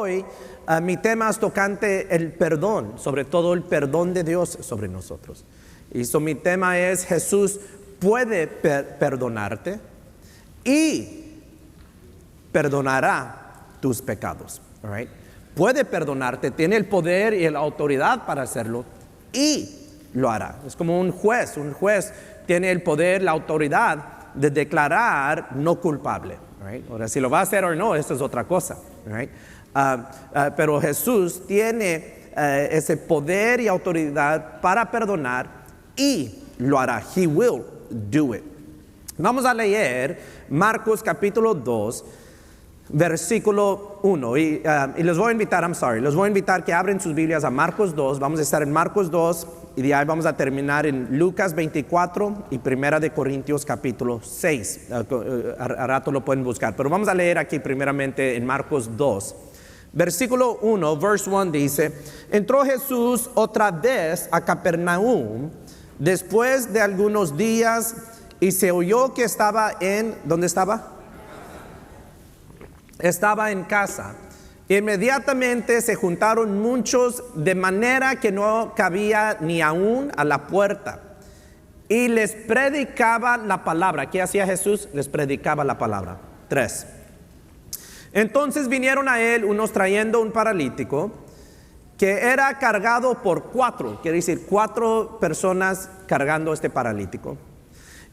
hoy mi tema es tocante el perdón, sobre todo el perdón de Dios sobre nosotros. Y mi tema es: Jesús puede perdonarte y perdonará tus pecados. All right? Puede perdonarte, tiene el poder y la autoridad para hacerlo y lo hará. Es como un juez tiene el poder, la autoridad de declarar no culpable. Right? Ahora, si lo va a hacer o no, esto es otra cosa. Right? Pero Jesús tiene ese poder y autoridad para perdonar y lo hará. He will do it. Vamos a leer Marcos capítulo 2, versículo 1. Y les voy a invitar que abren sus Biblias a Marcos 2. Vamos a estar en Marcos 2 y de ahí vamos a terminar en Lucas 24 y Primera de Corintios capítulo 6. A rato lo pueden buscar, pero vamos a leer aquí primeramente en Marcos 2. Versículo 1, verse 1 dice: entró Jesús otra vez a Capernaum después de algunos días y se oyó que estaba en... ¿Dónde estaba? Estaba en casa. Inmediatamente se juntaron muchos, de manera que no cabía ni aún a la puerta. Y les predicaba la palabra. ¿Qué hacía Jesús? Les predicaba la palabra. 3. Entonces vinieron a él unos trayendo un paralítico que era cargado por 4. Quiere decir 4 personas cargando este paralítico.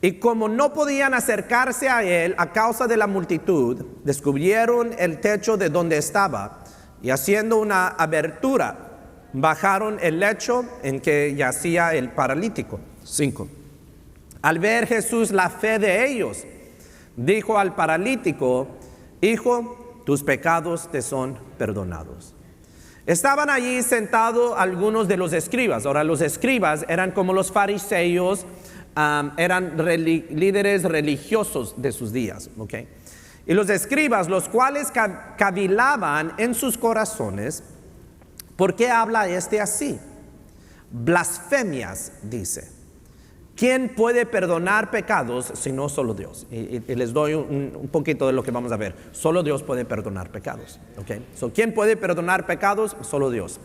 Y como no podían acercarse a él a causa de la multitud, descubrieron el techo de donde estaba y haciendo una abertura, bajaron el lecho en que yacía el paralítico. 5. Al ver Jesús la fe de ellos, dijo al paralítico: hijo, tus pecados te son perdonados. Estaban allí sentados algunos de los escribas. Ahora, los escribas eran como los fariseos. Eran líderes religiosos de sus días, ¿okay? Y los escribas, los cuales cavilaban en sus corazones: ¿por qué habla este así? Blasfemias, dice. ¿Quién puede perdonar pecados sino solo Dios? Y les doy un poquito de lo que vamos a ver. Solo Dios puede perdonar pecados, ¿okay? ¿Quién puede perdonar pecados? Solo Dios.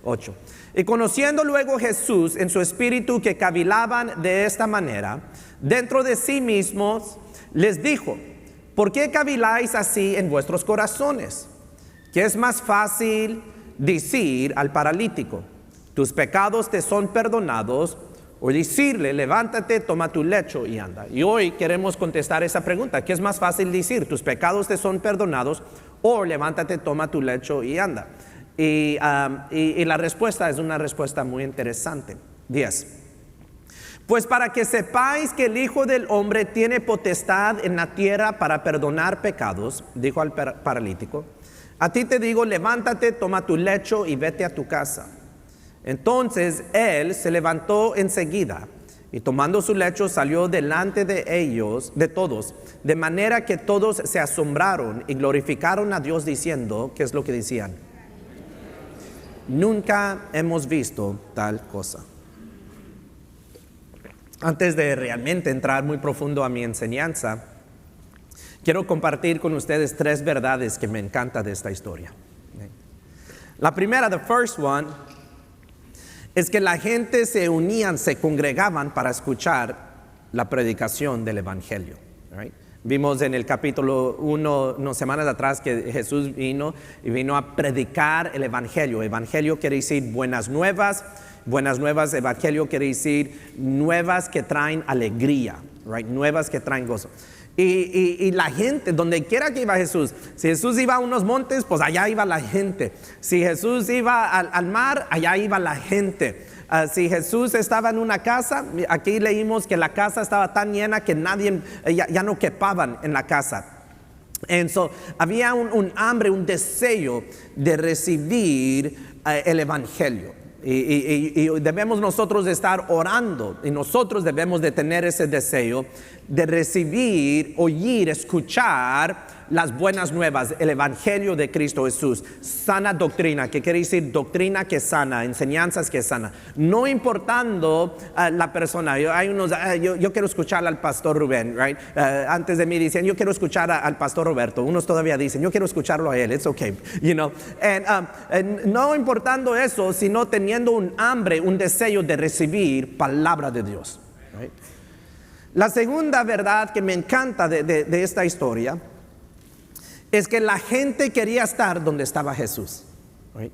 8. Y conociendo luego Jesús en su espíritu que cavilaban de esta manera, dentro de sí mismos, les dijo: ¿por qué caviláis así en vuestros corazones? ¿Qué es más fácil decir al paralítico: tus pecados te son perdonados? O decirle: levántate, toma tu lecho y anda. Y hoy queremos contestar esa pregunta. ¿Qué es más fácil decir? ¿Tus pecados te son perdonados? O levántate, toma tu lecho y anda. Y la respuesta es una respuesta muy interesante. 10. Pues para que sepáis que el Hijo del Hombre tiene potestad en la tierra para perdonar pecados, dijo al paralítico, a ti te digo: levántate, toma tu lecho y vete a tu casa. Entonces él se levantó enseguida y tomando su lecho salió delante de ellos, de todos, de manera que todos se asombraron y glorificaron a Dios diciendo, ¿qué es lo que decían? Nunca hemos visto tal cosa. Antes de realmente entrar muy profundo a mi enseñanza, quiero compartir con ustedes 3 verdades que me encanta de esta historia. La primera, the first one, es que la gente se unían, se congregaban para escuchar la predicación del Evangelio. Right? Vimos en el capítulo 1, unas semanas atrás, que Jesús vino a predicar el Evangelio. Evangelio quiere decir buenas nuevas. Buenas nuevas, Evangelio quiere decir nuevas que traen alegría, right? Nuevas que traen gozo. Y la gente, donde quiera que iba Jesús, si Jesús iba a unos montes, pues allá iba la gente. Si Jesús iba al mar, allá iba la gente. Si Jesús estaba en una casa, aquí leímos que la casa estaba tan llena que nadie, ya no quepaban en la casa. Había un hambre, un deseo de recibir el Evangelio. Y debemos nosotros de estar orando, y nosotros debemos de tener ese deseo de recibir, oír, escuchar las buenas nuevas, el evangelio de Cristo Jesús, sana doctrina, que quiere decir doctrina que sana, enseñanzas que sana, no importando la persona. Yo quiero escuchar al pastor Rubén, right? Antes de mí dicen, yo quiero escuchar al pastor Roberto. Unos todavía dicen, yo quiero escucharlo a él, it's okay, you know. No importando eso, sino teniendo un hambre, un deseo de recibir palabra de Dios, right? La segunda verdad que me encanta de esta historia es que la gente quería estar donde estaba Jesús, right?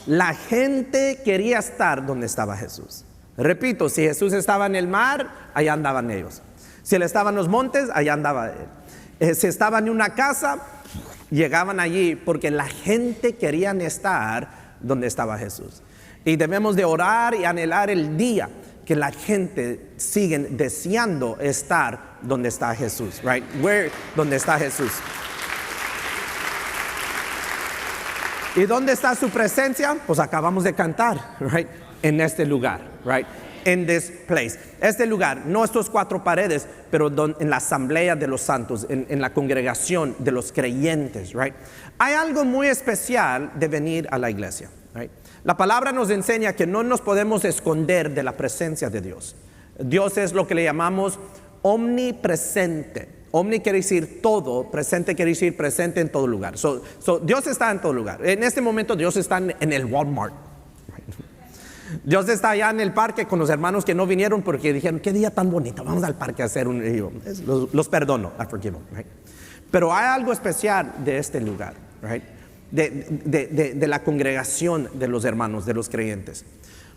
La gente quería estar donde estaba Jesús. Repito, si Jesús estaba en el mar, allá andaban ellos. Si él estaba en los montes, allá andaba él. Si estaba en una casa, llegaban allí, porque la gente quería estar donde estaba Jesús. Y debemos de orar y anhelar el día que la gente sigue deseando estar donde está Jesús, right? Donde está Jesús. ¿Y dónde está su presencia? Pues acabamos de cantar, right? En este lugar, right? In this place. Este lugar, no estos cuatro paredes, pero en la asamblea de los santos, en la congregación de los creyentes, right? Hay algo muy especial de venir a la iglesia, right? La palabra nos enseña que no nos podemos esconder de la presencia de Dios. Dios es lo que le llamamos omnipresente. Omni quiere decir todo, presente quiere decir presente en todo lugar. Dios está en todo lugar. En este momento Dios está en el Walmart. Dios está allá en el parque con los hermanos que no vinieron porque dijeron, qué día tan bonito, vamos al parque a hacer los perdono, I forgive them, right? Pero hay algo especial de este lugar, right? De la congregación de los hermanos, de los creyentes.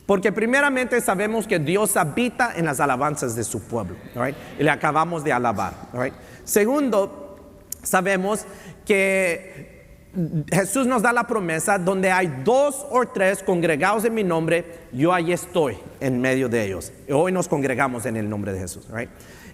Porque primeramente sabemos que Dios habita en las alabanzas de su pueblo, right? Y le acabamos de alabar, right? Segundo, sabemos que Jesús nos da la promesa, donde hay 2 o 3 congregados en mi nombre, yo ahí estoy en medio de ellos. Y hoy nos congregamos en el nombre de Jesús, right?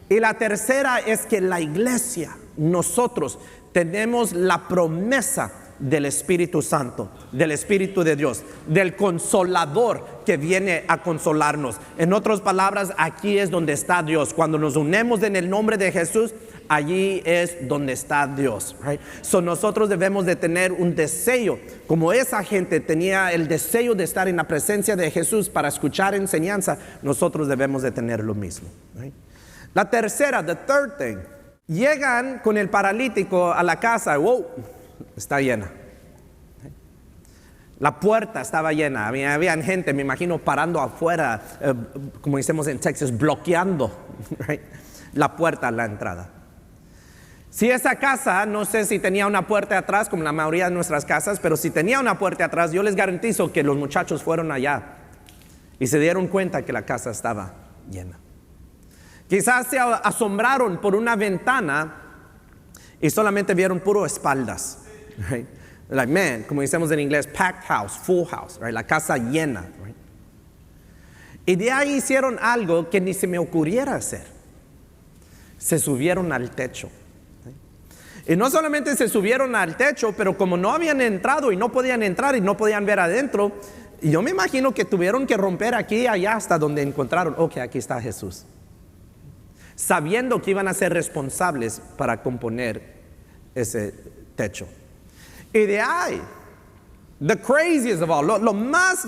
Y la tercera es que la iglesia, nosotros tenemos la promesa del Espíritu Santo, del Espíritu de Dios, del Consolador que viene a consolarnos. En otras palabras, aquí es donde está Dios. Cuando nos unimos en el nombre de Jesús, allí es donde está Dios, right? Nosotros debemos de tener un deseo, como esa gente tenía el deseo de estar en la presencia de Jesús para escuchar enseñanza. Nosotros debemos de tener lo mismo, right? La tercera, the third thing, llegan con el paralítico a la casa. Wow, está llena. La puerta estaba llena. Había gente, me imagino, parando afuera, como decimos en Texas, bloqueando, right? La puerta a la entrada. Si esa casa, no sé si tenía una puerta atrás, como la mayoría de nuestras casas, pero si tenía una puerta atrás, yo les garantizo que los muchachos fueron allá y se dieron cuenta que la casa estaba llena. Quizás se asombraron por una ventana y solamente vieron puro espaldas, right? Like, man, como decimos en inglés, packed house, full house, right? La casa llena, right? Y de ahí hicieron algo que ni se me ocurriera hacer. Se subieron al techo. Y no solamente se subieron al techo, pero como no habían entrado y no podían entrar y no podían ver adentro, yo me imagino que tuvieron que romper aquí y allá hasta donde encontraron, ok, aquí está Jesús. Sabiendo que iban a ser responsables para componer ese techo. Y de ahí, the craziest of all, lo más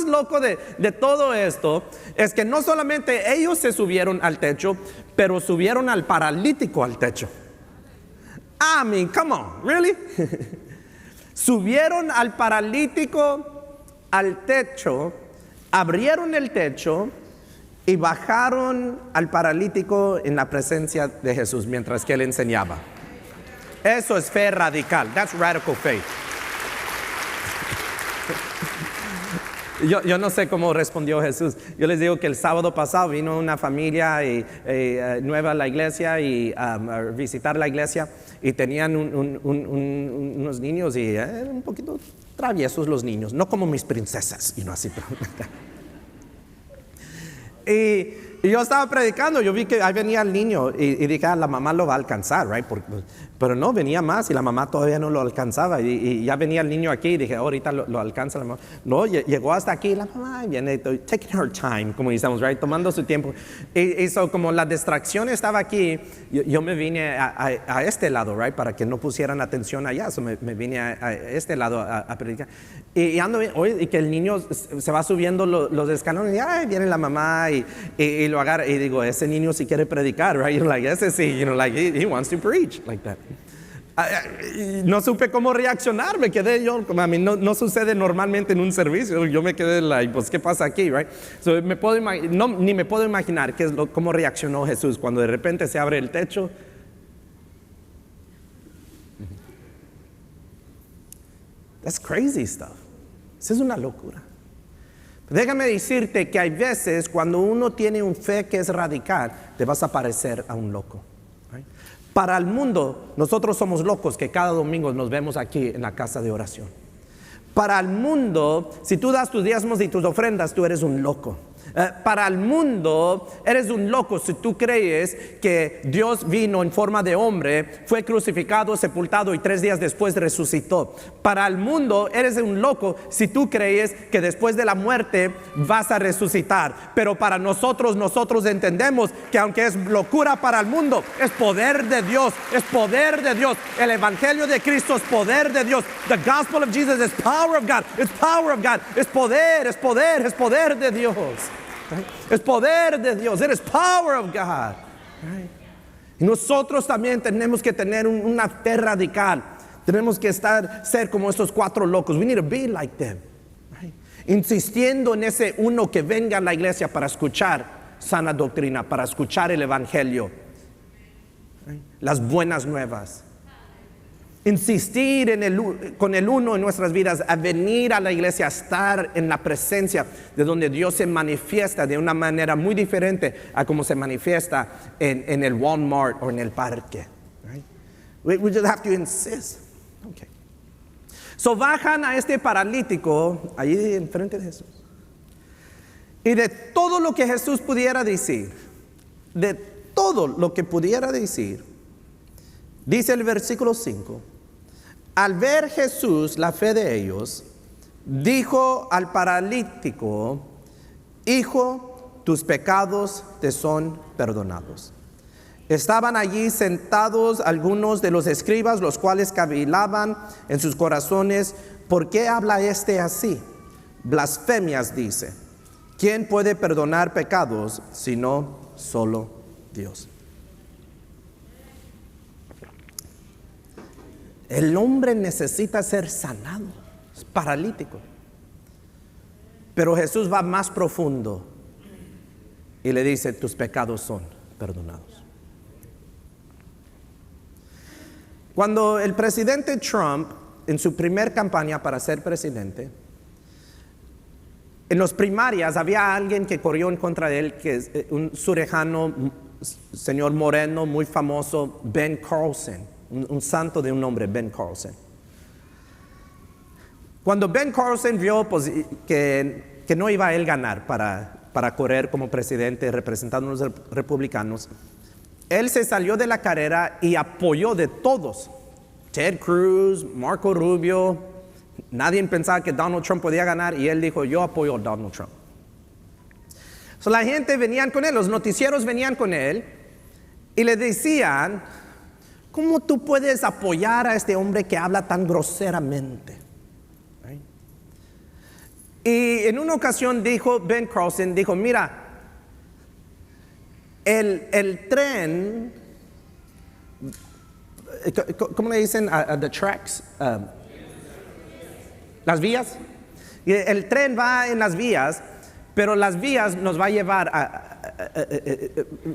loco de todo esto es que no solamente ellos se subieron al techo, pero subieron al paralítico al techo. I mean, come on, really? Subieron al paralítico al techo, abrieron el techo y bajaron al paralítico en la presencia de Jesús mientras que él enseñaba. Eso es fe radical. That's radical faith. Yo no sé cómo respondió Jesús. Yo les digo que el sábado pasado vino una familia nueva a la iglesia y a visitar la iglesia, y tenían unos niños y eran un poquito traviesos los niños, no como mis princesas, y no así. Y yo estaba predicando, yo vi que ahí venía el niño y dije, la mamá lo va a alcanzar, right? Pero no, venía más y la mamá todavía no lo alcanzaba. Y ya venía el niño aquí y dije, ahorita lo alcanza la mamá. No, llegó hasta aquí la mamá viene, taking her time, como decimos, right? Tomando su tiempo. Y como la distracción estaba aquí, yo me vine a este lado, right? Para que no pusieran atención allá. So me vine a este lado a predicar. Y ando bien, y que el niño se va subiendo los escalones y ay, viene la mamá y lo agarra y digo, ese niño sí quiere predicar, right? You know, like, ese sí, you know, like he wants to preach, like that. No supe cómo reaccionar, me quedé yo, como a mí no sucede normalmente en un servicio, yo me quedé like, pues, ¿qué pasa aquí, right? So, ni me puedo imaginar cómo reaccionó Jesús cuando de repente se abre el techo. That's crazy stuff. Eso es una locura. Déjame decirte que hay veces cuando uno tiene un fe que es radical, te vas a parecer a un loco. Right? Para el mundo, nosotros somos locos que cada domingo nos vemos aquí en la casa de oración. Para el mundo, si tú das tus diezmos y tus ofrendas, tú eres un loco. Para el mundo, eres un loco si tú crees que Dios vino en forma de hombre, fue crucificado, sepultado y 3 días después resucitó. Para el mundo, eres un loco si tú crees que después de la muerte vas a resucitar. Pero para nosotros entendemos que aunque es locura para el mundo, es poder de Dios, es poder de Dios. El evangelio de Cristo es poder de Dios. The gospel of Jesus is power of God, it's power of God, es poder, es poder, es poder de Dios. Right? Es poder de Dios. It is power of God. Right? Y nosotros también tenemos que tener una fe radical. Tenemos que ser como estos 4 locos. We need to be like them. Right? Insistiendo en ese uno que venga a la iglesia para escuchar sana doctrina, para escuchar el evangelio, right? Las buenas nuevas. Insistir con el uno en nuestras vidas, a venir a la iglesia, a estar en la presencia de donde Dios se manifiesta de una manera muy diferente a como se manifiesta en el Walmart o en el parque. Right? We just have to insist. Okay. So bajan a este paralítico allí enfrente de Jesús. Y de todo lo que Jesús pudiera decir, de todo lo que pudiera decir, dice el versículo 5, al ver Jesús la fe de ellos, dijo al paralítico, hijo, tus pecados te son perdonados. Estaban allí sentados algunos de los escribas, los cuales cavilaban en sus corazones, ¿por qué habla este así? Blasfemias dice. ¿Quién puede perdonar pecados sino solo Dios? El hombre necesita ser sanado, es paralítico. Pero Jesús va más profundo y le dice, tus pecados son perdonados. Cuando el presidente Trump, en su primer campaña para ser presidente, en las primarias había alguien que corrió en contra de él, que es un surejano, señor moreno, muy famoso, Ben Carlson. Un santo de un nombre, Ben Carlson. Cuando Ben Carlson vio pues, que no iba a él ganar para correr como presidente representando a los republicanos, él se salió de la carrera y apoyó de todos. Ted Cruz, Marco Rubio, nadie pensaba que Donald Trump podía ganar y él dijo, yo apoyo a Donald Trump. So, la gente venían con él, los noticieros venían con él y le decían, ¿cómo tú puedes apoyar a este hombre que habla tan groseramente? Right? Y en una ocasión Ben Carlson dijo, mira, el tren, ¿cómo le dicen? The tracks, las vías. El tren va en las vías, pero las vías nos va a llevar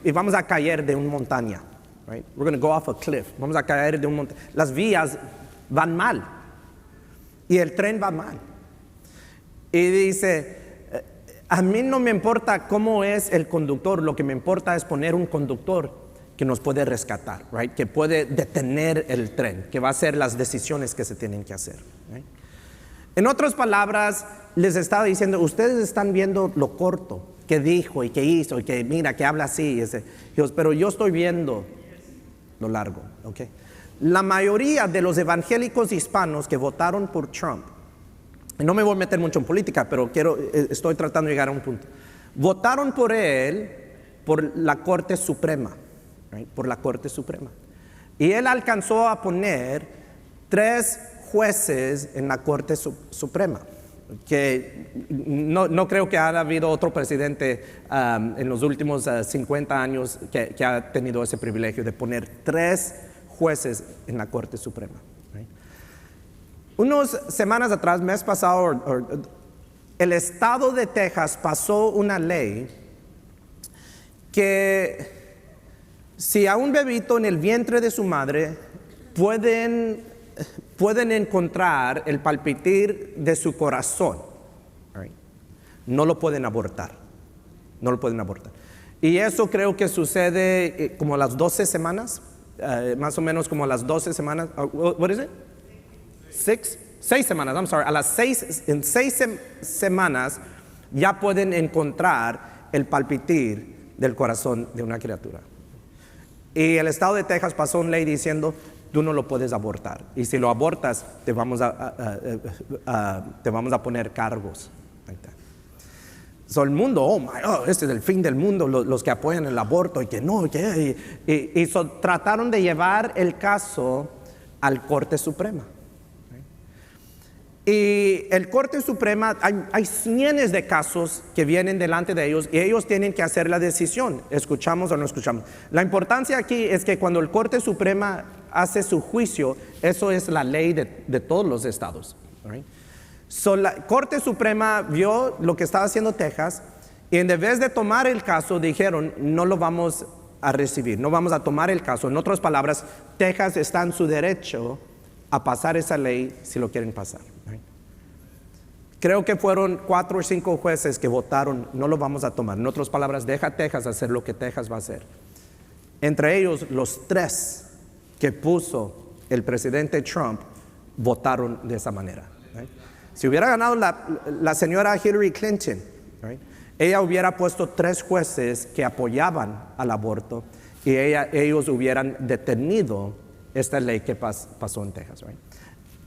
y vamos a caer de una montaña. Right? We're going to go off a cliff. Vamos a caer de un monte. Las vías van mal. Y el tren va mal. Y dice, a mí no me importa cómo es el conductor. Lo que me importa es poner un conductor que nos puede rescatar. Right? Que puede detener el tren. Que va a hacer las decisiones que se tienen que hacer. Right? En otras palabras, les estaba diciendo, ustedes están viendo lo corto. que dijo y que hizo y que mira, que habla así. Pero yo estoy viendo lo largo, ¿ok? La mayoría de los evangélicos hispanos que votaron por Trump, y no me voy a meter mucho en política, pero estoy tratando de llegar a un punto. Votaron por él por la Corte Suprema, right? Por la Corte Suprema. Y él alcanzó a poner 3 jueces en la Corte Suprema, que no creo que haya habido otro presidente en los últimos 50 años que ha tenido ese privilegio de poner 3 jueces en la Corte Suprema. Right? Unas semanas atrás, mes pasado, el estado de Texas pasó una ley que si a un bebito en el vientre de su madre pueden encontrar el palpitir de su corazón, right, no lo pueden abortar. No lo pueden abortar. Y eso creo que sucede como a las 12 semanas, más o menos como a las 12 semanas. What is it? 6 semanas, I'm sorry. En 6 semanas ya pueden encontrar el palpitir del corazón de una criatura. Y el estado de Texas pasó una ley diciendo, tú no lo puedes abortar. Y si lo abortas, te vamos a poner cargos. So, el mundo, este es el fin del mundo, los que apoyan el aborto y que no, trataron de llevar el caso al Corte Suprema. Y el Corte Suprema, hay cientos de casos que vienen delante de ellos y ellos tienen que hacer la decisión, escuchamos o no escuchamos. La importancia aquí es que cuando el Corte Suprema hace su juicio, eso es la ley de todos los estados. Right? So, la Corte Suprema vio lo que estaba haciendo Texas y en vez de tomar el caso dijeron, no lo vamos a recibir, no vamos a tomar el caso. En otras palabras, Texas está en su derecho a pasar esa ley si lo quieren pasar. Right? Creo que fueron 4 o 5 jueces que votaron, no lo vamos a tomar. En otras palabras, deja a Texas hacer lo que Texas va a hacer. Entre ellos, los 3 que puso el presidente Trump votaron de esa manera. Right? Si hubiera ganado la señora Hillary Clinton, right, ella hubiera puesto 3 jueces que apoyaban al aborto y ellos hubieran detenido esta ley que pasó en Texas. Right?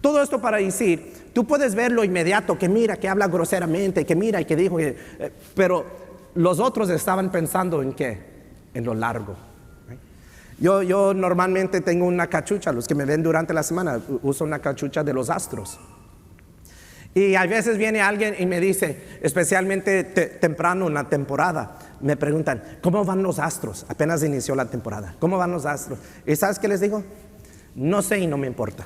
Todo esto para decir, tú puedes ver lo inmediato, que mira, que habla groseramente, que mira y que dijo, pero los otros estaban pensando en qué, en lo largo. Right? Yo normalmente tengo una cachucha, los que me ven durante la semana, uso una cachucha de los Astros. Y a veces viene alguien y me dice, especialmente temprano en la temporada, me preguntan, ¿cómo van los Astros? Apenas inició la temporada, ¿cómo van los Astros? ¿Y sabes qué les digo? No sé y no me importa.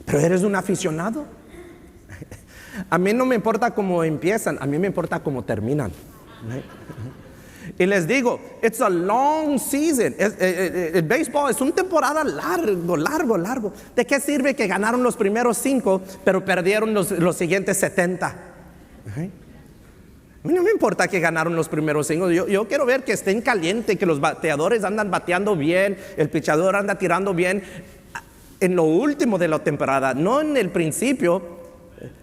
Pero eres un aficionado. A mí no me importa cómo empiezan, a mí me importa cómo terminan. Y les digo, it's a long season. El béisbol es una temporada largo. ¿De qué sirve que ganaron los primeros 5, pero perdieron los siguientes 70? A mí no me importa que ganaron los primeros 5. Yo quiero ver que estén calientes, que los bateadores andan bateando bien, el pichador anda tirando bien. En lo último de la temporada, no en el principio.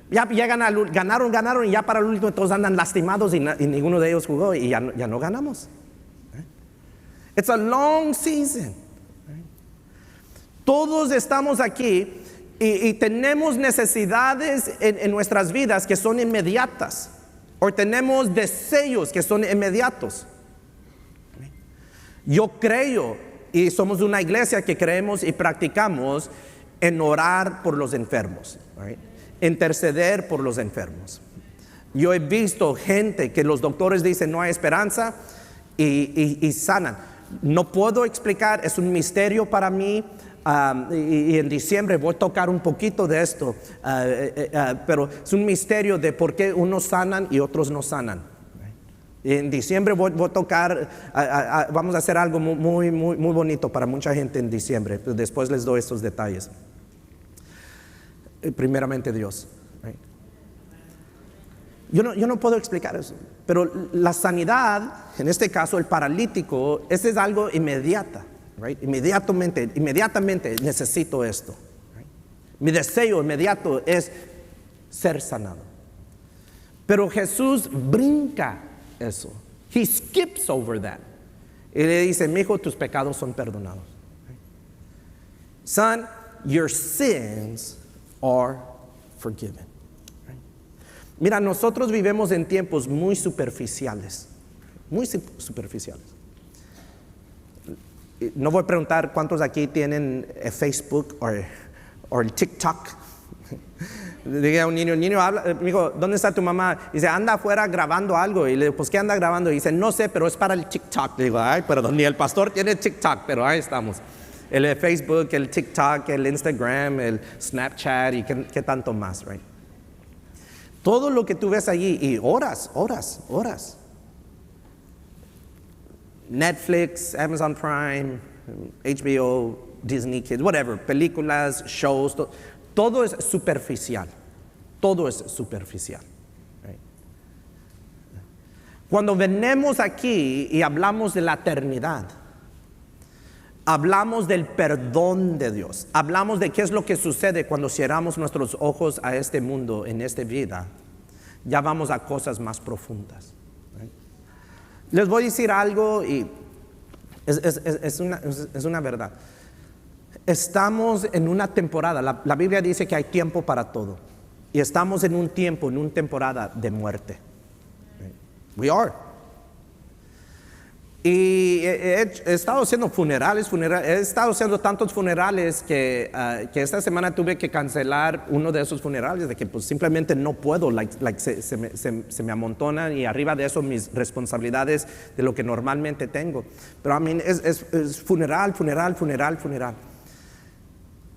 Ya ganaron y ya para el último todos andan lastimados y ninguno de ellos jugó y ya no ganamos. It's a long season. Todos estamos aquí y tenemos necesidades en nuestras vidas que son inmediatas, o tenemos deseos que son inmediatos. Yo creo, y somos una iglesia que creemos y practicamos en orar por los enfermos, right? Interceder por los enfermos. Yo he visto gente que los doctores dicen no hay esperanza y sanan. No puedo explicar, es un misterio para mí. Y en diciembre voy a tocar un poquito de esto, pero es un misterio de por qué unos sanan y otros no sanan. En diciembre voy a tocar, vamos a hacer algo muy bonito para mucha gente en diciembre. Después les doy estos detalles. Primeramente Dios. Right? Yo no puedo explicar eso, pero la sanidad, en este caso el paralítico, ese es algo inmediata. Right? Inmediatamente necesito esto. Right? Mi deseo inmediato es ser sanado. Pero Jesús brinca eso. He skips over that. Y le dice, mi hijo, tus pecados son perdonados. Son, your sins are forgiven. Mira, nosotros vivimos en tiempos muy superficiales. Muy superficiales. No voy a preguntar cuántos aquí tienen Facebook o el TikTok. Dije a un niño, habla, me dijo, ¿dónde está tu mamá? Dice, anda afuera grabando algo. Y le digo, pues, ¿qué anda grabando? Y dice, no sé, pero es para el TikTok. Le digo, ay, perdón, ni el pastor tiene TikTok, pero ahí estamos. El Facebook, el TikTok, el Instagram, el Snapchat y qué tanto más, right? Todo lo que tú ves allí, y horas. Netflix, Amazon Prime, HBO, Disney Kids, whatever, películas, shows, todo es superficial. Todo es superficial. Right? Cuando venimos aquí y hablamos de la eternidad, hablamos del perdón de Dios, hablamos de qué es lo que sucede cuando cerramos nuestros ojos a este mundo, en esta vida, ya vamos a cosas más profundas. Right? Les voy a decir algo y es una verdad. Estamos en una temporada, la Biblia dice que hay tiempo para todo. Y estamos en un tiempo, en una temporada de muerte. We are. Y he estado haciendo funerales, he estado haciendo tantos funerales que esta semana tuve que cancelar uno de esos funerales, de que pues simplemente no puedo, se me amontonan y arriba de eso mis responsabilidades de lo que normalmente tengo. Pero es funeral.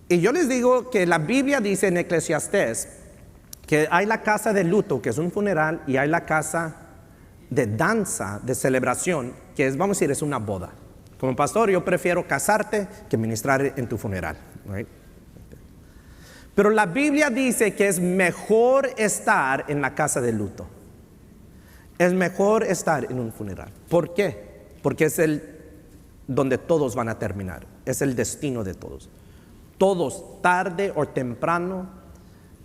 Y yo les digo que la Biblia dice en Eclesiastés que hay la casa de luto, que es un funeral, y hay la casa de danza, de celebración, que es, vamos a decir, es una boda. Como pastor, yo prefiero casarte que ministrar en tu funeral. Right? Pero la Biblia dice que es mejor estar en la casa de luto. Es mejor estar en un funeral. ¿Por qué? Porque es donde todos van a terminar. Es el destino de todos. Todos, tarde o temprano,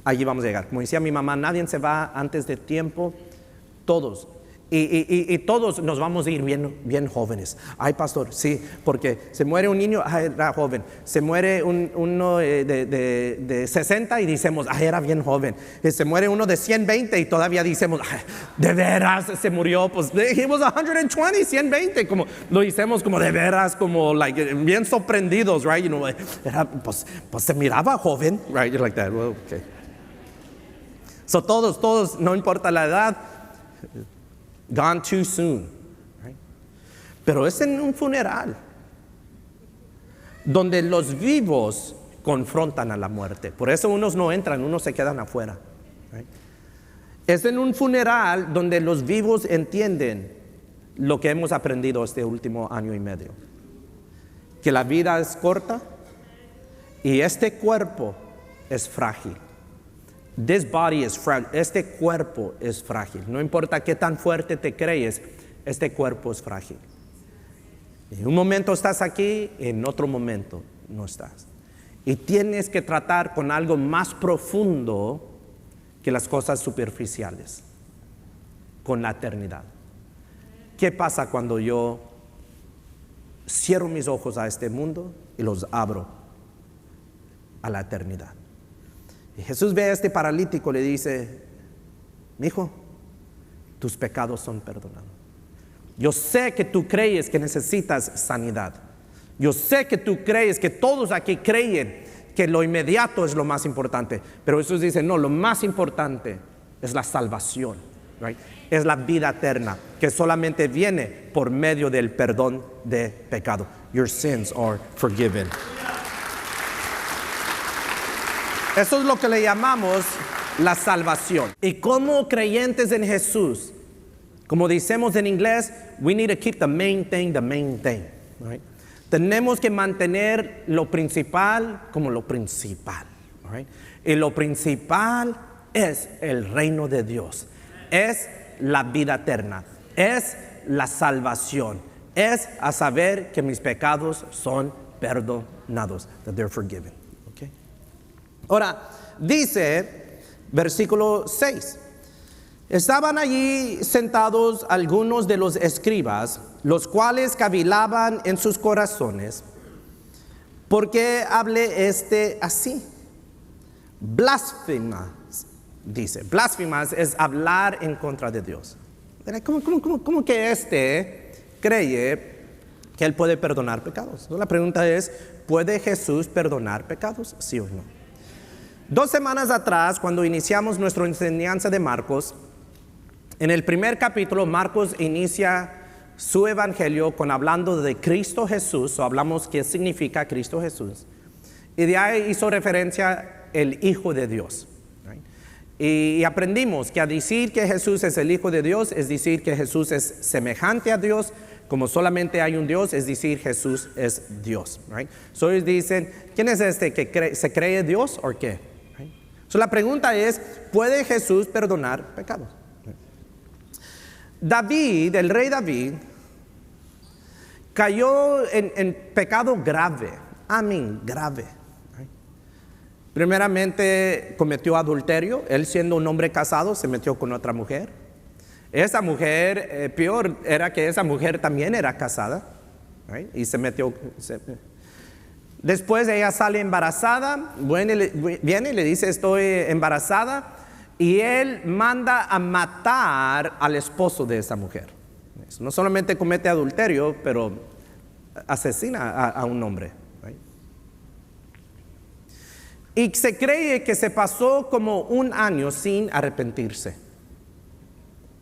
allí vamos a llegar. Como decía mi mamá, nadie se va antes de tiempo. Todos. Y todos nos vamos a ir bien jóvenes. Ay, pastor, sí, porque se muere un niño, era joven. Se muere uno de 60 y decimos, era bien joven. Se muere uno de 120 y todavía decimos, de veras se murió. Pues he was 120, 120. Como lo hicimos como de veras, como bien sorprendidos, right? You know, pues se miraba joven, right? You're like that. Well, okay. So todos, no importa la edad. Gone too soon. Right? Pero es en un funeral donde los vivos confrontan a la muerte. Por eso unos no entran, unos se quedan afuera. Right? Es en un funeral donde los vivos entienden lo que hemos aprendido este último año y medio. Que la vida es corta y este cuerpo es frágil. This body is fragile. Este cuerpo es frágil. No importa qué tan fuerte te crees, este cuerpo es frágil. En un momento estás aquí, en otro momento no estás. Y tienes que tratar con algo más profundo que las cosas superficiales, con la eternidad. ¿Qué pasa cuando yo cierro mis ojos a este mundo y los abro a la eternidad? Y Jesús ve a este paralítico y le dice, mi hijo, tus pecados son perdonados. Yo sé que tú crees que necesitas sanidad. Yo sé que tú crees que todos aquí creen que lo inmediato es lo más importante. Pero Jesús dice, no, lo más importante es la salvación. Right? Es la vida eterna que solamente viene por medio del perdón de pecado. Your sins are forgiven. Eso es lo que le llamamos la salvación. Y como creyentes en Jesús, como decimos en inglés, we need to keep the main thing, right? Tenemos que mantener lo principal como lo principal. Right? Y lo principal es el reino de Dios, es la vida eterna, es la salvación, es a saber que mis pecados son perdonados, that they're forgiven. Ahora, dice, versículo 6, Estaban allí sentados algunos de los escribas, los cuales cavilaban en sus corazones. ¿Por qué hable así? Blasfemas, dice. Blasfemas es hablar en contra de Dios. ¿Cómo que cree que Él puede perdonar pecados? La pregunta es, ¿puede Jesús perdonar pecados? ¿Sí o no? 2 semanas atrás, cuando iniciamos nuestra enseñanza de Marcos, en el primer capítulo, Marcos inicia su evangelio hablando de Cristo Jesús, o hablamos qué significa Cristo Jesús. Y de ahí hizo referencia el Hijo de Dios. Y aprendimos que a decir que Jesús es el Hijo de Dios, es decir que Jesús es semejante a Dios, como solamente hay un Dios, es decir, Jesús es Dios. So ellos dicen, ¿quién es que se cree Dios o qué? So la pregunta es, ¿puede Jesús perdonar pecados? David, el rey David, cayó en pecado grave, grave. Primeramente cometió adulterio, él siendo un hombre casado se metió con otra mujer. Esa mujer, peor era que esa mujer también era casada, y se metió. Después ella sale embarazada, viene y le dice estoy embarazada, y él manda a matar al esposo de esa mujer. No solamente comete adulterio, pero asesina a un hombre. Y se cree que se pasó como 1 año sin arrepentirse.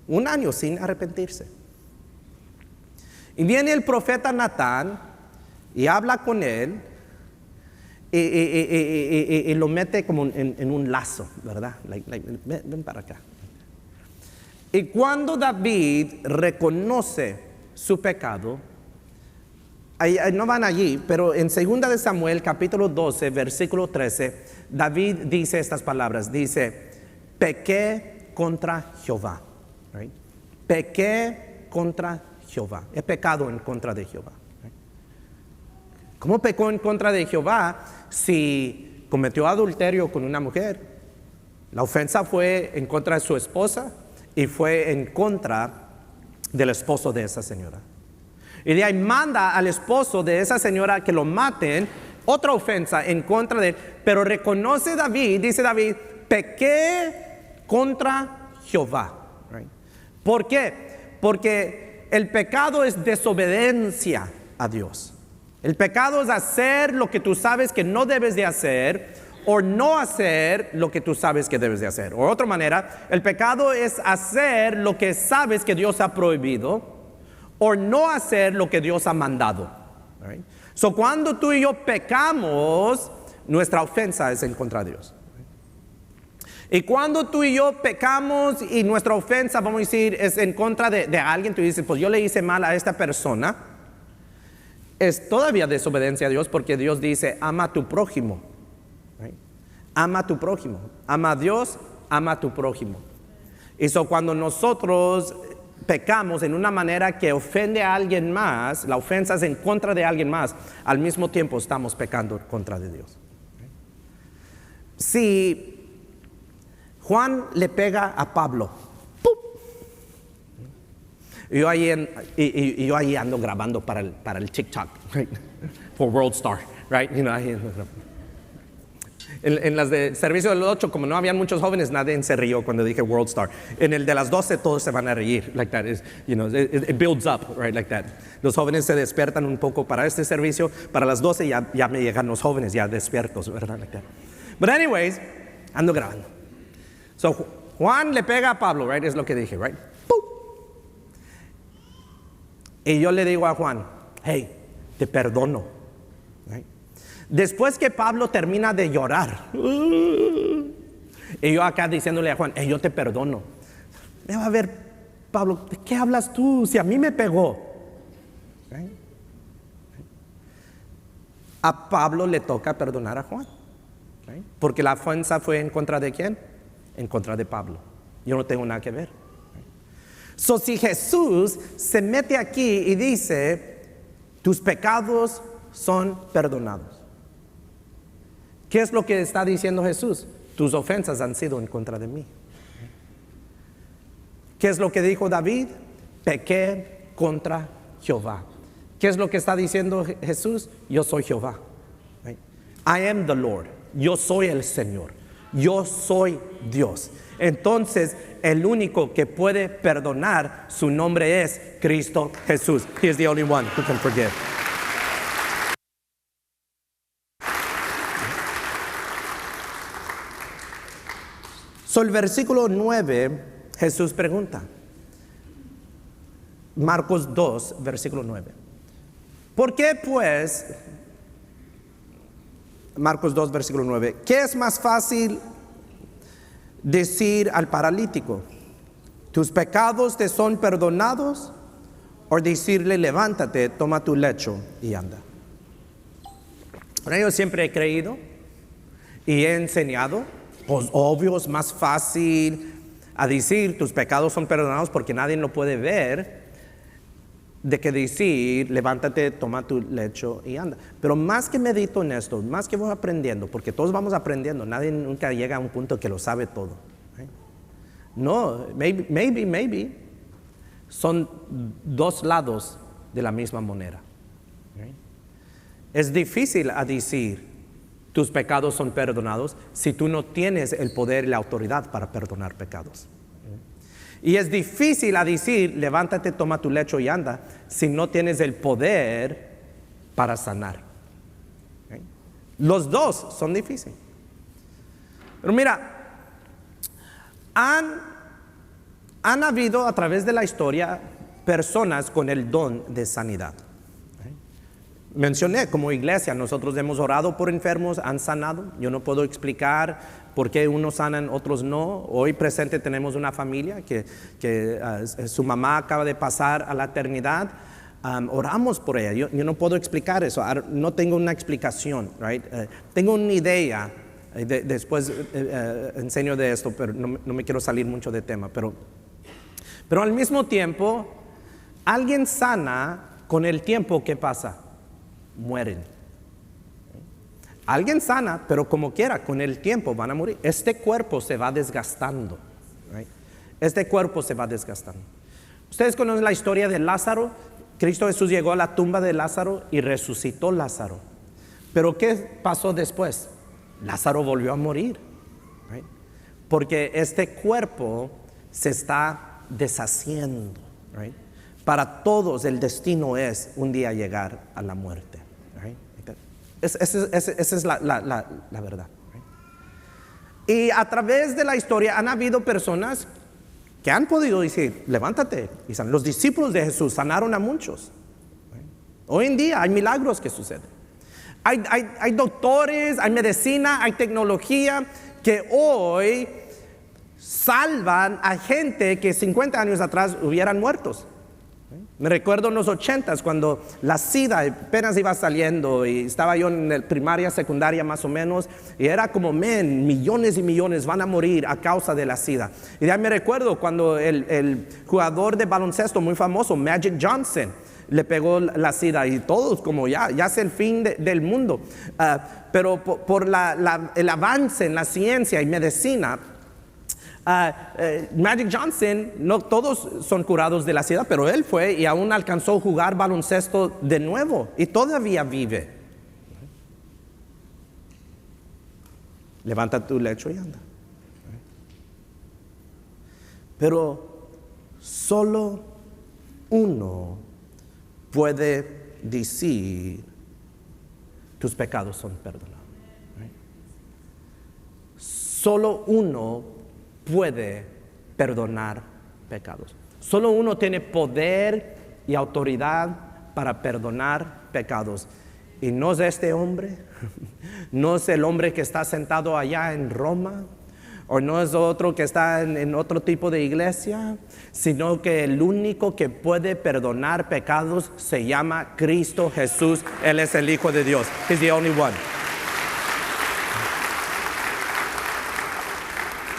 1 año sin arrepentirse. Y viene el profeta Natán y habla con él y lo mete como en un lazo, ¿verdad? Ven para acá. Y cuando David reconoce su pecado, no van allí, pero en 2 de Samuel, capítulo 12, versículo 13, David dice estas palabras, dice, pequé contra Jehová. Pequé contra Jehová. He pecado en contra de Jehová. ¿Cómo pecó en contra de Jehová si cometió adulterio con una mujer? La ofensa fue en contra de su esposa y fue en contra del esposo de esa señora. Y de ahí manda al esposo de esa señora que lo maten, otra ofensa en contra de él. Pero reconoce David, dice David, pequé contra Jehová. ¿Por qué? Porque el pecado es desobediencia a Dios. El pecado es hacer lo que tú sabes que no debes de hacer, o no hacer lo que tú sabes que debes de hacer. O de otra manera, el pecado es hacer lo que sabes que Dios ha prohibido, o no hacer lo que Dios ha mandado. So cuando tú y yo pecamos, nuestra ofensa es en contra de Dios. Y cuando tú y yo pecamos y nuestra ofensa, vamos a decir, es en contra de alguien, tú dices, pues yo le hice mal a esta persona, es todavía desobediencia a Dios, porque Dios dice, ama a tu prójimo. Ama a tu prójimo. Ama a Dios, ama a tu prójimo. Y so cuando nosotros pecamos en una manera que ofende a alguien más, la ofensa es en contra de alguien más, al mismo tiempo estamos pecando contra de Dios. Si Juan le pega a Pablo, ¡pum! Y yo ahí ando grabando para el TikTok, right? For World Star, right? En las de servicio de los 8, como no habían muchos jóvenes, nadie se rió cuando dije World Star. En el de las 12 todos se van a reír, like that. It builds up, right, like that. Los jóvenes se despiertan un poco para este servicio. Para las 12 ya me llegan los jóvenes ya despiertos, ¿verdad? Like that. But anyways, ando grabando. So Juan le pega a Pablo, right? Es lo que dije, right? ¡Pum! Y yo le digo a Juan, hey, te perdono. Right? Después que Pablo termina de llorar, y yo acá diciéndole a Juan, hey, yo te perdono. Me va a ver, Pablo, ¿de qué hablas tú? Si a mí me pegó. Right? A Pablo le toca perdonar a Juan. Right? Porque la ofensa fue en contra de ¿quién? En contra de Pablo. Yo no tengo nada que ver. So, si Jesús se mete aquí y dice, tus pecados son perdonados, ¿qué es lo que está diciendo Jesús? Tus ofensas han sido en contra de mí. ¿Qué es lo que dijo David? Pequé contra Jehová. ¿Qué es lo que está diciendo Jesús? Yo soy Jehová. Right? I am the Lord. Yo soy el Señor. Yo soy Dios. Entonces, el único que puede perdonar, su nombre es Cristo Jesús. He is the only one who can forgive. So, el versículo 9, Jesús pregunta. Marcos 2, versículo 9. ¿Por qué pues, Marcos 2, versículo 9, qué es más fácil decir al paralítico, tus pecados te son perdonados, o decirle, levántate, toma tu lecho y anda? Bueno, yo siempre he creído y he enseñado, pues obvio es más fácil a decir tus pecados son perdonados porque nadie lo puede ver, de que decir, levántate, toma tu lecho y anda. Pero más que medito en esto, más que voy aprendiendo, porque todos vamos aprendiendo, nadie nunca llega a un punto que lo sabe todo. Right? No, maybe, son dos lados de la misma moneda. Right? Es difícil a decir, tus pecados son perdonados, si tú no tienes el poder y la autoridad para perdonar pecados. Y es difícil a decir, levántate, toma tu lecho y anda, si no tienes el poder para sanar. ¿Okay? Los dos son difíciles. Pero mira, han habido a través de la historia personas con el don de sanidad. ¿Okay? Mencioné, como iglesia, nosotros hemos orado por enfermos, han sanado. Yo no puedo explicar por qué unos sanan, otros no. Hoy presente tenemos una familia que su mamá acaba de pasar a la eternidad. Oramos por ella. Yo no puedo explicar eso. No tengo una explicación. Right? Tengo una idea. Después enseño de esto, pero no me quiero salir mucho de tema. Pero al mismo tiempo, alguien sana con el tiempo. ¿Qué pasa? Mueren. Alguien sana, pero como quiera, con el tiempo van a morir. Este cuerpo se va desgastando. Right? Este cuerpo se va desgastando. Ustedes conocen la historia de Lázaro. Cristo Jesús llegó a la tumba de Lázaro y resucitó Lázaro. Pero ¿qué pasó después? Lázaro volvió a morir. Right? Porque este cuerpo se está deshaciendo. Right? Para todos el destino es un día llegar a la muerte. Right? Esa es la verdad. Y a través de la historia han habido personas que han podido decir, levántate. Y los discípulos de Jesús sanaron a muchos. Hoy en día hay milagros que suceden. Hay doctores, hay medicina, hay tecnología que hoy salvan a gente que 50 años atrás hubieran muertos. Me recuerdo en los 80s cuando la SIDA apenas iba saliendo y estaba yo en la primaria, secundaria más o menos, y era como, millones y millones van a morir a causa de la SIDA. Y ya me recuerdo cuando el jugador de baloncesto muy famoso, Magic Johnson, le pegó la SIDA y todos como ya es el fin del mundo. Pero por el avance en la ciencia y medicina, Magic Johnson, no todos son curados de la SIDA, pero él fue y aún alcanzó a jugar baloncesto de nuevo y todavía vive. Levanta tu lecho y anda. Pero solo uno puede decir, tus pecados son perdonados. Solo uno puede perdonar pecados. Solo uno tiene poder y autoridad para perdonar pecados. Y no es este hombre, no es el hombre que está sentado allá en Roma, o no es otro que está en otro tipo de iglesia, sino que el único que puede perdonar pecados se llama Cristo Jesús. Él es el Hijo de Dios. He's the only one.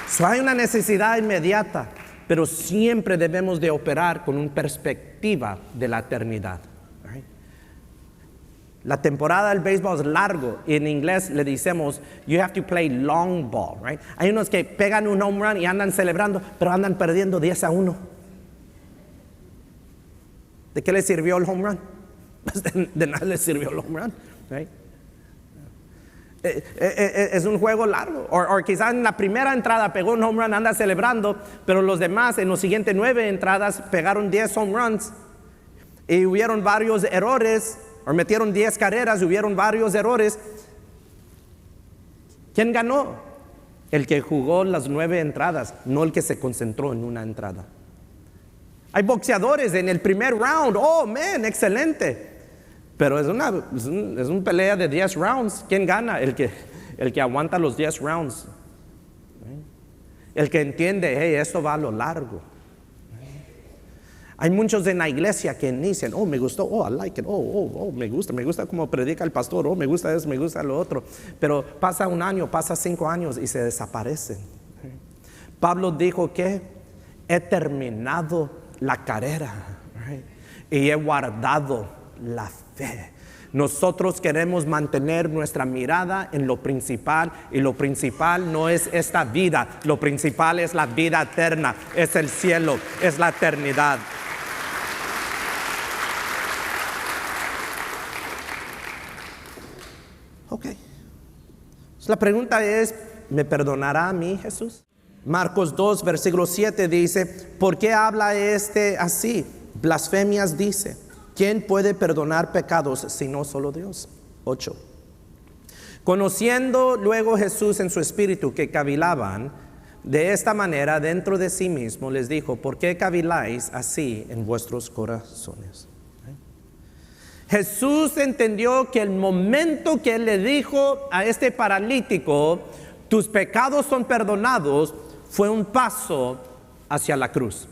So, hay una necesidad inmediata, pero siempre debemos de operar con una perspectiva de la eternidad. Right? La temporada del béisbol es largo y en inglés le decimos you have to play long ball. Right? Hay unos que pegan un home run y andan celebrando, pero andan perdiendo 10-1. ¿De qué le sirvió el home run? De nada le sirvió el home run. Right? Es un juego largo. O quizás en la primera entrada pegó un home run, anda celebrando, pero los demás en los siguientes 9 entradas pegaron 10 home runs y hubieron varios errores, o metieron 10 carreras y hubieron varios errores. ¿Quién ganó? El que jugó las 9 entradas, no el que se concentró en una entrada. Hay boxeadores en el primer round, oh man, excelente. Pero es una pelea de 10 rounds. ¿Quién gana? El que aguanta los 10 rounds. El que entiende, hey, esto va a lo largo. Hay muchos en la iglesia que inician, oh, me gustó, oh, I like it, oh, me gusta como predica el pastor, oh, me gusta eso, me gusta lo otro. Pero pasa un año, pasa 5 años y se desaparecen. Pablo dijo que he terminado la carrera, right? Y he guardado la fe. Nosotros queremos mantener nuestra mirada en lo principal, y lo principal no es esta vida, lo principal es la vida eterna, es el cielo, es la eternidad. Ok. La pregunta es, ¿me perdonará a mí Jesús? Marcos 2, versículo 7 dice, ¿por qué habla este así? Blasfemias dice. ¿Quién puede perdonar pecados sino solo Dios? 8. Conociendo luego Jesús en su espíritu que cavilaban de esta manera dentro de sí mismo, les dijo, ¿por qué caviláis así en vuestros corazones? Jesús entendió que el momento que él le dijo a este paralítico, tus pecados son perdonados, fue un paso hacia la cruz.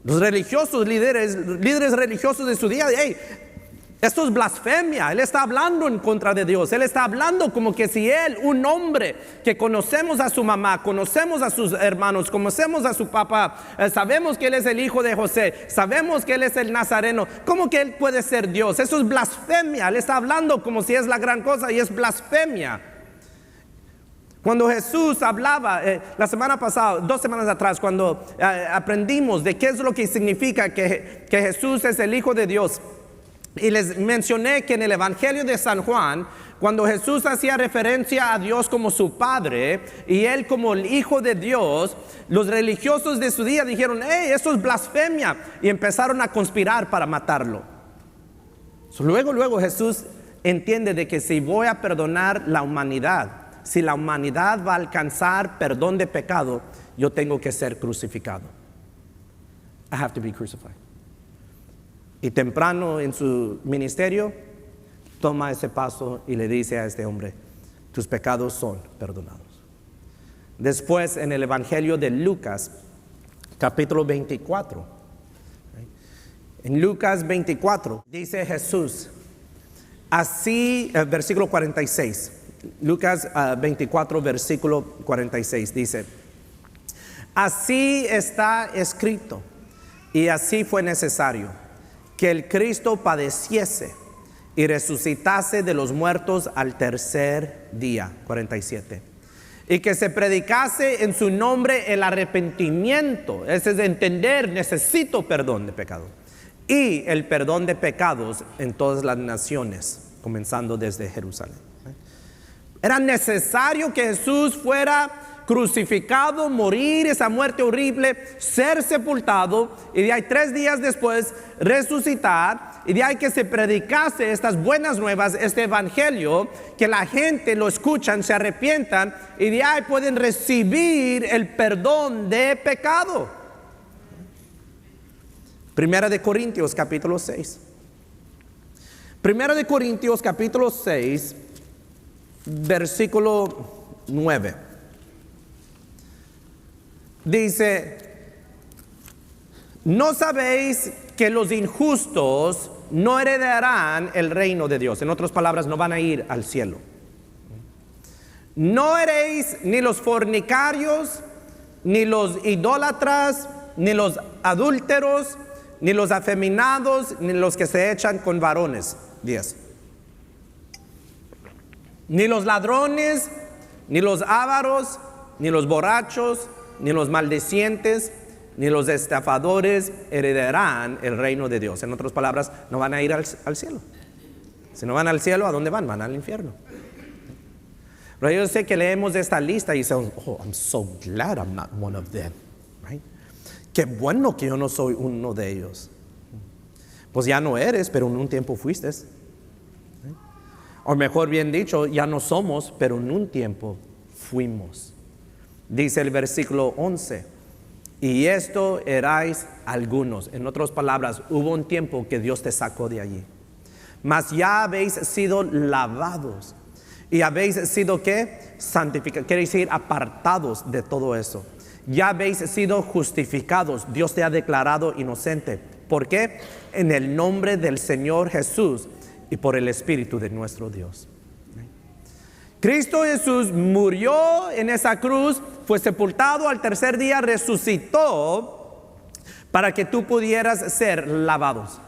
Los religiosos, líderes religiosos de su día, hey, esto es blasfemia. Él está hablando en contra de Dios. Él está hablando como que si él, un hombre que conocemos a su mamá, conocemos a sus hermanos, conocemos a su papá, sabemos que él es el hijo de José, sabemos que él es el nazareno, ¿cómo que él puede ser Dios? Eso es blasfemia. Él está hablando como si es la gran cosa y es blasfemia. Cuando Jesús hablaba, la semana pasada, 2 semanas atrás, cuando aprendimos de qué es lo que significa que Jesús es el Hijo de Dios, y les mencioné que en el Evangelio de San Juan, cuando Jesús hacía referencia a Dios como su Padre y Él como el Hijo de Dios, los religiosos de su día dijeron, hey, eso es blasfemia, y empezaron a conspirar para matarlo. Luego Jesús entiende de que si voy a perdonar la humanidad, si la humanidad va a alcanzar perdón de pecado, yo tengo que ser crucificado. I have to be crucified. Y temprano en su ministerio, toma ese paso y le dice a este hombre, tus pecados son perdonados. Después en el Evangelio de Lucas, capítulo 24. En Lucas 24, dice Jesús, así, versículo 46. Lucas 24, versículo 46 dice, así está escrito y así fue necesario que el Cristo padeciese y resucitase de los muertos al tercer día. 47. Y que se predicase en su nombre el arrepentimiento, ese es entender, necesito perdón de pecado, y el perdón de pecados en todas las naciones, comenzando desde Jerusalén. Era necesario que Jesús fuera crucificado, morir esa muerte horrible, ser sepultado y de ahí 3 días después resucitar, y de ahí que se predicase estas buenas nuevas, este evangelio, que la gente lo escuchan, se arrepientan y de ahí pueden recibir el perdón de pecado. Primera de Corintios capítulo 6. Primera de Corintios capítulo 6, versículo 9. Dice, ¿no sabéis que los injustos no heredarán el reino de Dios? En otras palabras, no van a ir al cielo. No heréis ni los fornicarios, ni los idólatras, ni los adúlteros, ni los afeminados, ni los que se echan con varones. 10. Ni los ladrones, ni los ávaros, ni los borrachos, ni los maldicientes, ni los estafadores heredarán el reino de Dios. En otras palabras, no van a ir al cielo. Si no van al cielo, ¿a dónde van? Van al infierno. Pero yo sé que leemos esta lista y decimos, oh, I'm so glad I'm not one of them. Right? Qué bueno que yo no soy uno de ellos. Pues ya no eres, pero en un tiempo fuiste. O mejor bien dicho, ya no somos, pero en un tiempo fuimos. Dice el versículo 11, y esto erais algunos. En otras palabras, hubo un tiempo que Dios te sacó de allí. Mas ya habéis sido lavados. Y habéis sido, ¿qué? Santificados. Quiere decir apartados de todo eso. Ya habéis sido justificados. Dios te ha declarado inocente. ¿Por qué? En el nombre del Señor Jesús y por el Espíritu de nuestro Dios. Cristo Jesús murió en esa cruz, fue sepultado, al tercer día resucitó para que tú pudieras ser lavados.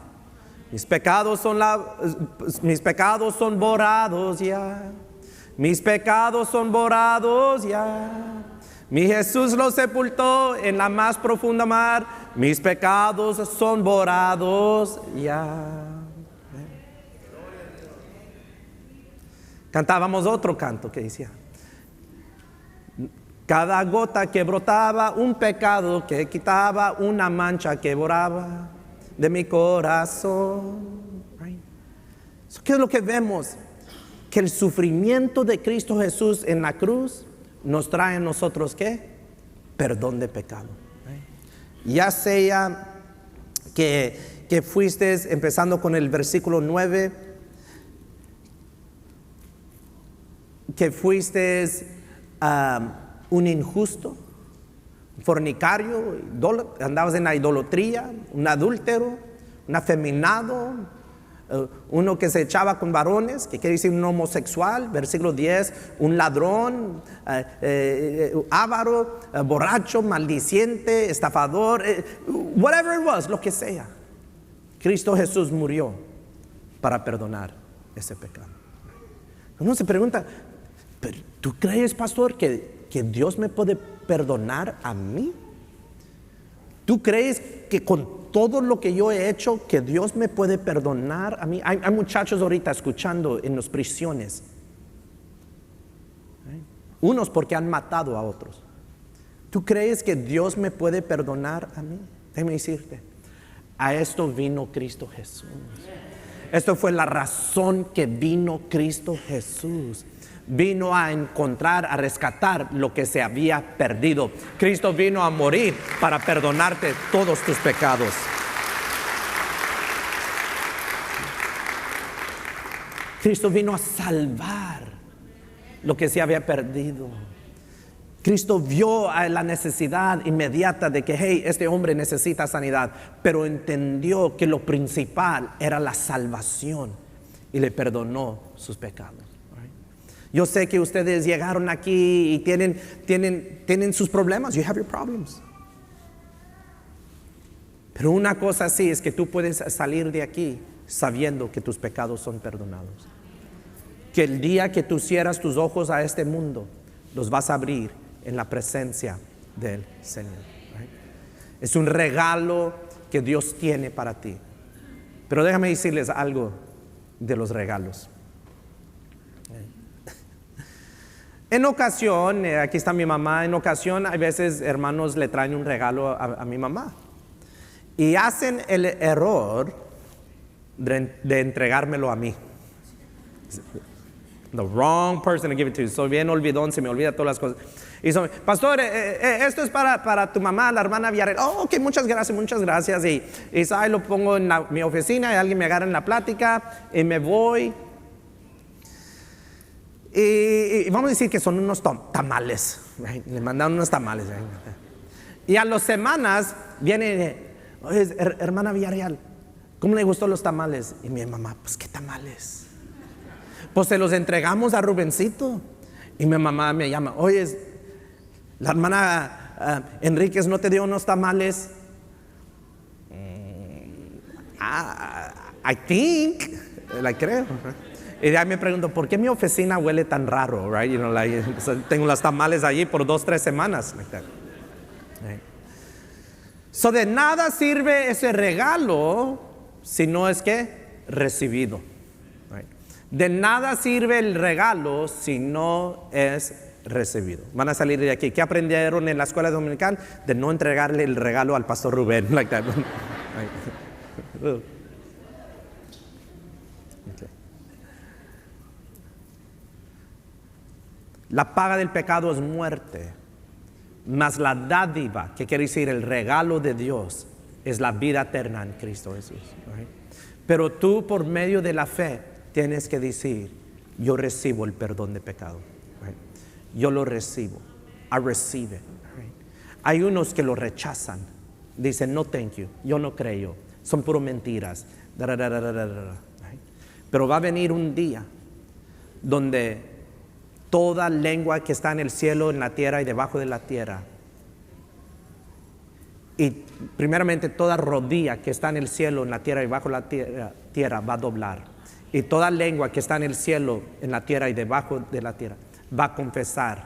Mis pecados son borrados ya. Mis pecados son borrados ya. Mi Jesús los sepultó en la más profunda mar. Mis pecados son borrados ya. Cantábamos otro canto que decía: cada gota que brotaba, un pecado que quitaba, una mancha que borraba de mi corazón. Right? So, ¿qué es lo que vemos? Que el sufrimiento de Cristo Jesús en la cruz nos trae a nosotros, ¿qué? Perdón de pecado. Right? Ya sea que fuiste, empezando con el versículo 9, que fuiste un injusto, fornicario, andabas en la idolatría, un adúltero, un afeminado, uno que se echaba con varones, que quiere decir un homosexual, versículo 10, un ladrón, avaro, borracho, maldiciente, estafador, whatever it was, lo que sea. Cristo Jesús murió para perdonar ese pecado. Uno se pregunta, ¿pero tú crees, pastor, que Dios me puede perdonar a mí? ¿Tú crees que con todo lo que yo he hecho, que Dios me puede perdonar a mí? Hay muchachos ahorita escuchando en las prisiones. Unos porque han matado a otros. ¿Tú crees que Dios me puede perdonar a mí? Déjame decirte, a esto vino Cristo Jesús. Esto fue la razón que vino Cristo Jesús. Vino a encontrar, a rescatar lo que se había perdido. Cristo vino a morir para perdonarte todos tus pecados. Cristo vino a salvar lo que se había perdido. Cristo vio la necesidad inmediata de que, hey, este hombre necesita sanidad, pero entendió que lo principal era la salvación y le perdonó sus pecados. Yo sé que ustedes llegaron aquí y tienen sus problemas. You have your problems. Pero una cosa sí es que tú puedes salir de aquí sabiendo que tus pecados son perdonados. Que el día que tú cierras tus ojos a este mundo, los vas a abrir en la presencia del Señor. Right? Es un regalo que Dios tiene para ti. Pero déjame decirles algo de los regalos. En ocasión, aquí está mi mamá, en ocasión a veces hermanos le traen un regalo a mi mamá y hacen el error de entregármelo a mí. The wrong person to give it to. Soy bien olvidón, se me olvida todas las cosas. Y son, pastor, esto es para tu mamá, la hermana Villarreal. Oh, ok, muchas gracias. Y ahí lo pongo en mi oficina y alguien me agarra en la plática y me voy. Y vamos a decir que son unos tamales. Right? Le mandaron unos tamales. Right? Y a las semanas viene, oye, hermana Villarreal, ¿cómo le gustó los tamales? Y mi mamá, pues, ¿qué tamales? Pues se los entregamos a Rubencito. Y mi mamá me llama, oye, la hermana Enríquez no te dio unos tamales. I think, la creo. Y ahí me pregunto, ¿por qué mi oficina huele tan raro? Right? You know, tengo las tamales allí por 2-3 semanas. Like that. Right? So de nada sirve ese regalo si no es que recibido. Right? De nada sirve el regalo si no es recibido. Van a salir de aquí. ¿Qué aprendieron en la escuela dominical? De no entregarle el regalo al pastor Rubén. Like that. Okay. La paga del pecado es muerte, mas la dádiva, que quiere decir el regalo de Dios, es la vida eterna en Cristo Jesús. Right? Pero tú, por medio de la fe, tienes que decir: yo recibo el perdón de pecado. Right? Yo lo recibo. I receive it. Right? Hay unos que lo rechazan. Dicen: no, thank you. Yo no creo. Son puro mentiras. Right? Pero va a venir un día donde toda lengua que está en el cielo, en la tierra y debajo de la tierra, y primeramente toda rodilla que está en el cielo, en la tierra y bajo la tierra va a doblar, y toda lengua que está en el cielo, en la tierra y debajo de la tierra va a confesar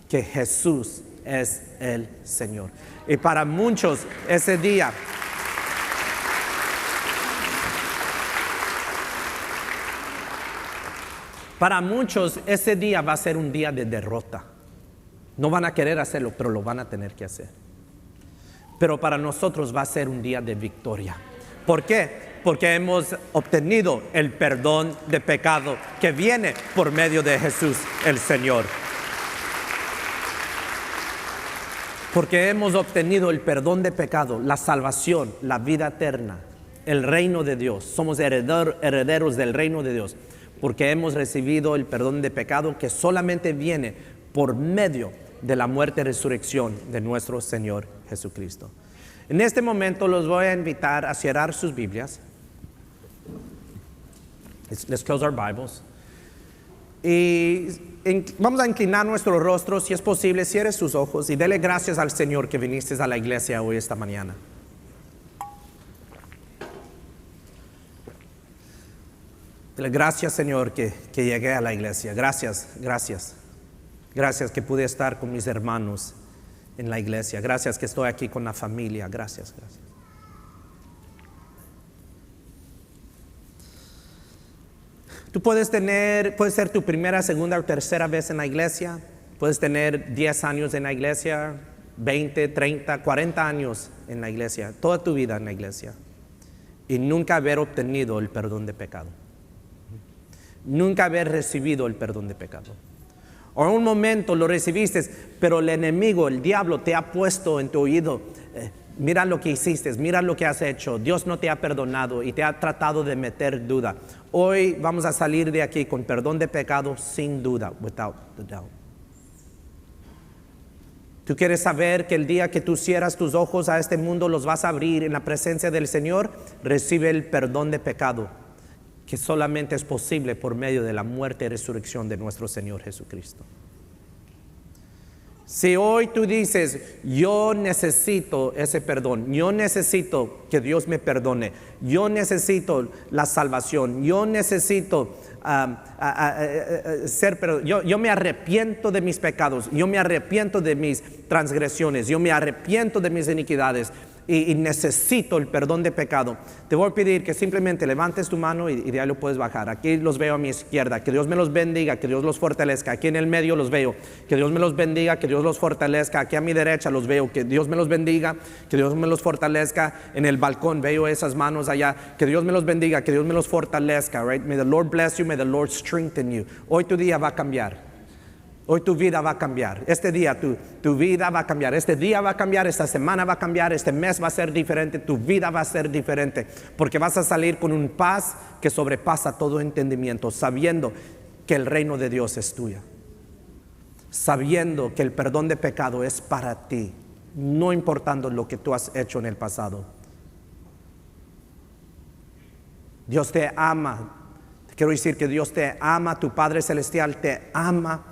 que Jesús es el Señor. Y para muchos ese día va a ser un día de derrota. No van a querer hacerlo, pero lo van a tener que hacer. Pero para nosotros va a ser un día de victoria. ¿Por qué? Porque hemos obtenido el perdón de pecado que viene por medio de Jesús el Señor. Porque hemos obtenido el perdón de pecado, la salvación, la vida eterna, el reino de Dios. Somos herederos del reino de Dios. Porque hemos recibido el perdón de pecado que solamente viene por medio de la muerte y resurrección de nuestro Señor Jesucristo. En este momento los voy a invitar a cerrar sus Biblias. Let's close our Bibles. Y vamos a inclinar nuestro rostro, si es posible, cierre sus ojos y dele gracias al Señor que viniste a la iglesia hoy, esta mañana. Gracias, Señor, que llegué a la iglesia. Gracias que pude estar con mis hermanos en la iglesia. Gracias que estoy aquí con la familia. Gracias. Tú puedes ser tu primera, segunda o tercera vez en la iglesia. Puedes tener 10 años en la iglesia, 20, 30, 40 años en la iglesia, toda tu vida en la iglesia, y nunca haber obtenido el perdón de pecado. Nunca haber recibido el perdón de pecado. O en un momento lo recibiste, pero el enemigo, el diablo, te ha puesto en tu oído: mira lo que hiciste, mira lo que has hecho, Dios no te ha perdonado, y te ha tratado de meter duda. Hoy vamos a salir de aquí con perdón de pecado sin duda, without the doubt. ¿Tú quieres saber que el día que tú cierras tus ojos a este mundo los vas a abrir en la presencia del Señor? Recibe el perdón de pecado que solamente es posible por medio de la muerte y resurrección de nuestro Señor Jesucristo. Si hoy tú dices: yo necesito ese perdón, yo necesito que Dios me perdone, yo necesito la salvación, yo necesito yo me arrepiento de mis pecados, yo me arrepiento de mis transgresiones, yo me arrepiento de mis iniquidades, y necesito el perdón de pecado, te voy a pedir que simplemente levantes tu mano y de ahí lo puedes bajar. Aquí los veo a mi izquierda. Que Dios me los bendiga, que Dios los fortalezca. Aquí en el medio los veo. Que Dios me los bendiga, que Dios los fortalezca. Aquí a mi derecha los veo. Que Dios me los bendiga, que Dios me los fortalezca. En el balcón veo esas manos allá. Que Dios me los bendiga, que Dios me los fortalezca. Right? May the Lord bless you, may the Lord strengthen you. Hoy tu día va a cambiar. Hoy tu vida va a cambiar. Este día tu vida va a cambiar. Este día va a cambiar. Esta semana va a cambiar. Este mes va a ser diferente. Tu vida va a ser diferente. Porque vas a salir con un paz que sobrepasa todo entendimiento. Sabiendo que el reino de Dios es tuya. Sabiendo que el perdón de pecado es para ti. No importando lo que tú has hecho en el pasado. Dios te ama. Quiero decir que Dios te ama. Tu Padre Celestial te ama.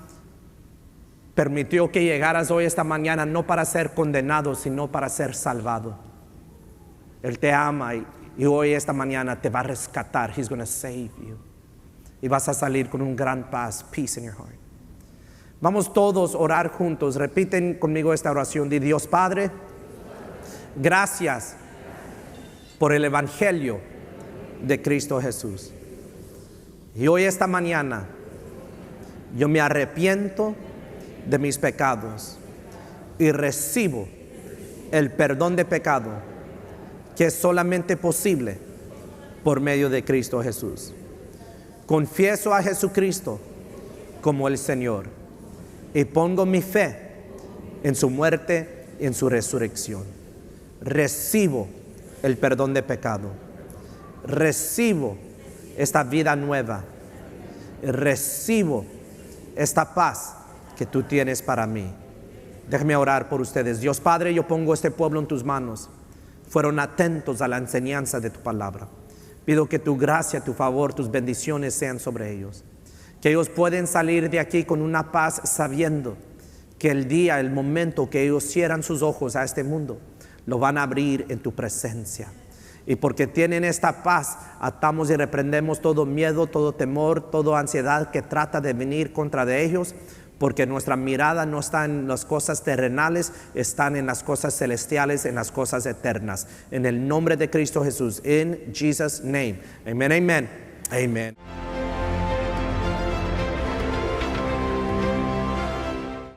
Permitió que llegaras hoy esta mañana no para ser condenado, sino para ser salvado. Él te ama y hoy esta mañana te va a rescatar. He's going to save you. Y vas a salir con un gran paz, peace in your heart. Vamos todos a orar juntos. Repiten conmigo esta oración. Di: Dios Padre, Gracias por el Evangelio de Cristo Jesús. Y hoy, esta mañana, yo me arrepiento de mis pecados y recibo el perdón de pecado que es solamente posible por medio de Cristo Jesús. Confieso a Jesucristo como el Señor y pongo mi fe en su muerte y en su resurrección. Recibo el perdón de pecado. Recibo esta vida nueva. Recibo esta paz que tú tienes para mí. Déjame orar por ustedes. Dios Padre, yo pongo este pueblo en tus manos. Fueron atentos a la enseñanza de tu palabra. Pido que tu gracia, tu favor, tus bendiciones sean sobre ellos. Que ellos pueden salir de aquí con una paz, sabiendo que el día, el momento que ellos cierran sus ojos a este mundo, lo van a abrir en tu presencia. Y porque tienen esta paz, atamos y reprendemos todo miedo, todo temor, toda ansiedad que trata de venir contra de ellos, porque nuestra mirada no está en las cosas terrenales, están en las cosas celestiales, en las cosas eternas. En el nombre de Cristo Jesús, in Jesus' name. Amen, amen, amen.